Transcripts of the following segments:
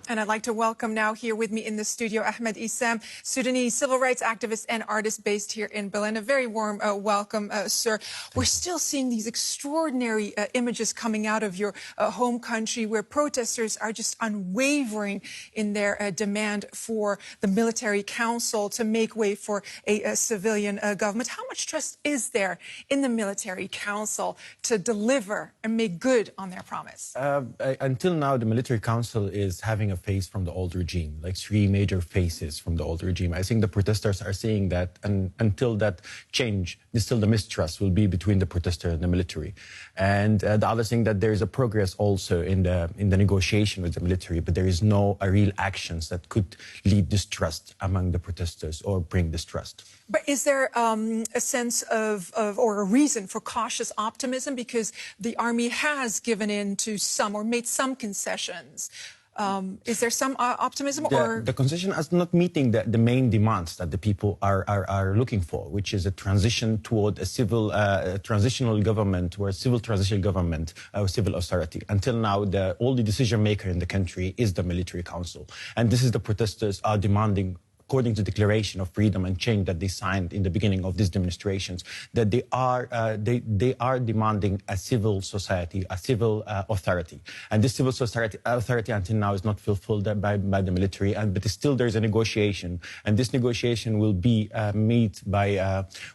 And I'd like to welcome now here with me in the studio Ahmed Issam, Sudanese civil rights activist and artist based here in Berlin. A very warm welcome, sir. We're still seeing these extraordinary images coming out of your home country where protesters are just unwavering in their demand for the military council to make way for a civilian government. How much trust is there in the military council to deliver and make good on their promise? Until now, the military council is having a phase from the old regime, like 3 major phases from the old regime. I think the protesters are saying that until that change, still the mistrust will be between the protester and the military. And the other thing that there is a progress also in the negotiation with the military, but there is no real actions that could lead distrust among the protesters or bring distrust. But is there a sense of or a reason for cautious optimism because the army has given in to some or made some concessions? Is there some optimism? The concession is not meeting the main demands that the people are looking for, which is a transition toward a civil transitional government or a civil transitional government or civil authority. Until now, all the decision maker in the country is the military council. And this is the protesters are demanding, according to the Declaration of Freedom and Change that they signed in the beginning of these demonstrations, that they are demanding a civil society, a civil authority. And this civil society authority until now is not fulfilled by the military, but still there is a negotiation. And this negotiation will be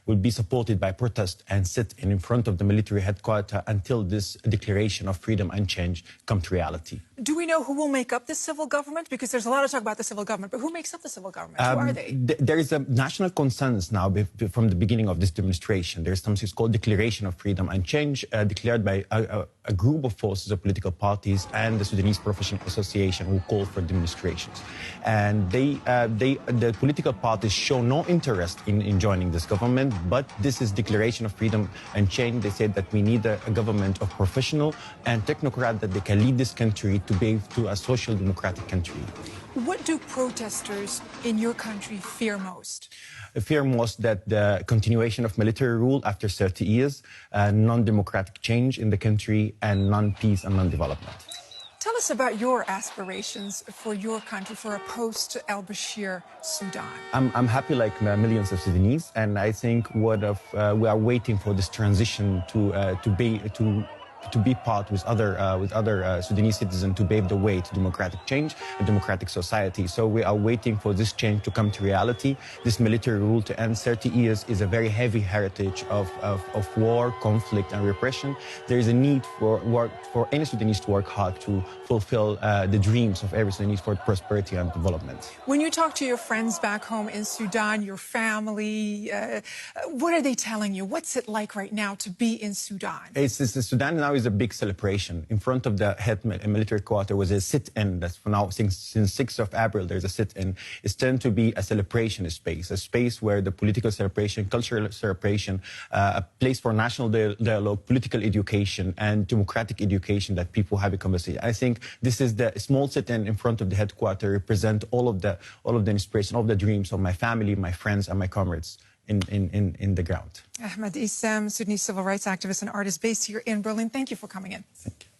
will be supported by protest and sit in front of the military headquarters until this Declaration of Freedom and Change come to reality. Do we know who will make up this civil government? Because there's a lot of talk about the civil government, but who makes up the civil government? Who are they? There is a national consensus now from the beginning of this demonstration. There is something called Declaration of Freedom and Change, declared by a group of forces of political parties and the Sudanese Professional Association who call for demonstrations. And the political parties show no interest in joining this government, but this is Declaration of Freedom and Change. They said that we need a government of professional and technocrat that they can lead this country to a social democratic country. What do protesters in your country fear most? Fear most that the continuation of military rule after 30 years, non-democratic change in the country, and non-peace and non-development. Tell us about your aspirations for your country, for a post-al-Bashir Sudan. I'm happy like millions of Sudanese, and I think we are waiting for this transition to be part with other Sudanese citizens to pave the way to democratic change and democratic society. So we are waiting for this change to come to reality. This military rule to end 30 years is a very heavy heritage of war, conflict, and repression. There is a need for any Sudanese to work hard to fulfill the dreams of every Sudanese for prosperity and development. When you talk to your friends back home in Sudan, your family, what are they telling you? What's it like right now to be in Sudan? Sudan now is a big celebration. In front of the head military quarter was a sit-in. That's for now, since 6th April, there's a sit-in. It's turned to be a celebration space, a space where the political celebration, cultural celebration, a place for national dialogue, political education, and democratic education that people have a conversation. I think this is the small sit-in in front of the headquarters represent all of the inspiration, all of the dreams of my family, my friends, and my comrades in the ground. Ahmed Issam, Sudanese civil rights activist and artist based here in Berlin. Thank you for coming in. Thank you.